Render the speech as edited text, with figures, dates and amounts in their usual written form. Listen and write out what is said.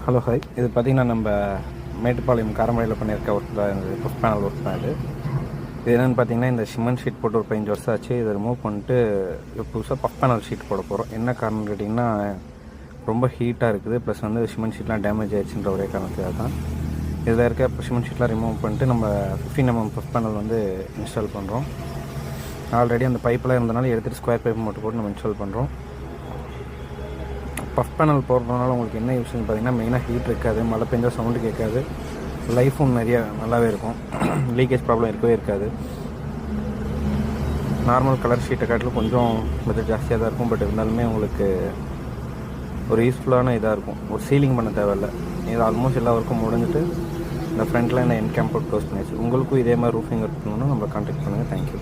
Hello hi. இது பார்த்திங்கன்னா நம்ம மேட்டுப்பாளையம் காரமடையில் பண்ணியிருக்க ஒர்க் தான். இந்த புஷ் பேனல் ஒர்க் தான். இது என்னென்னு பார்த்தீங்கன்னா, இந்த சிமெண்ட் ஷீட் போட்டு ஒரு 15 வருஷம் ஆச்சு. இதை ரிமூவ் பண்ணிட்டு புதுசாக பஃப் பேனல் ஷீட் போட போகிறோம். என்ன காரணம்னு கேட்டிங்கன்னா, ரொம்ப ஹீட்டாக இருக்குது, ப்ளஸ் வந்து சிமெண்ட் ஷீட்லாம் டேமேஜ் ஆகிடுச்சுன்ற ஒரே காரணத்துக்காக தான். இதில் இருக்க சிமெண்ட் ஷீட்லாம் ரிமூவ் பண்ணிட்டு நம்ம 15 mm பஃப் பேனல் வந்து இன்ஸ்டால் பண்ணுறோம். ஆல்ரெடி அந்த பைப்பெலாம் இருந்தனால எடுத்துகிட்டு ஸ்கொயர் பைப் மட்டும் போட்டு நம்ம இன்ஸ்டால் பண்ணுறோம். பஃப் பேனல் போடுறதுனால உங்களுக்கு என்ன யூஸ்ன்னு பார்த்தீங்கன்னா, மெயினாக ஹீட் இருக்காது, மழை பெஞ்சால் சவுண்டு கேட்காது, லைஃபும் நிறைய நல்லாவே இருக்கும், லீக்கேஜ் ப்ராப்ளம் இருக்கவே இருக்காது. நார்மல் கலர் ஷீட்டை காட்டிலும் கொஞ்சம் பட்ஜெட் ஜாஸ்தியாக தான் இருக்கும். பட் இருந்தாலுமே உங்களுக்கு ஒரு யூஸ்ஃபுல்லான இதாக இருக்கும். ஒரு சீலிங் பண்ண தேவையில்லை. இது ஆல்மோஸ்ட் எல்லா ஒர்க்கும் முடிஞ்சிட்டு இந்த ஃப்ரண்ட்டில் இந்த என் கேம்ப் க்ளோஸ் பண்ணியாச்சு. உங்களுக்கும் இதே மாதிரி ரூஃபிங் ஒர்க் பண்ணணும்னா நம்மளை கான்டாக்ட் பண்ணுங்கள். தேங்க்யூ.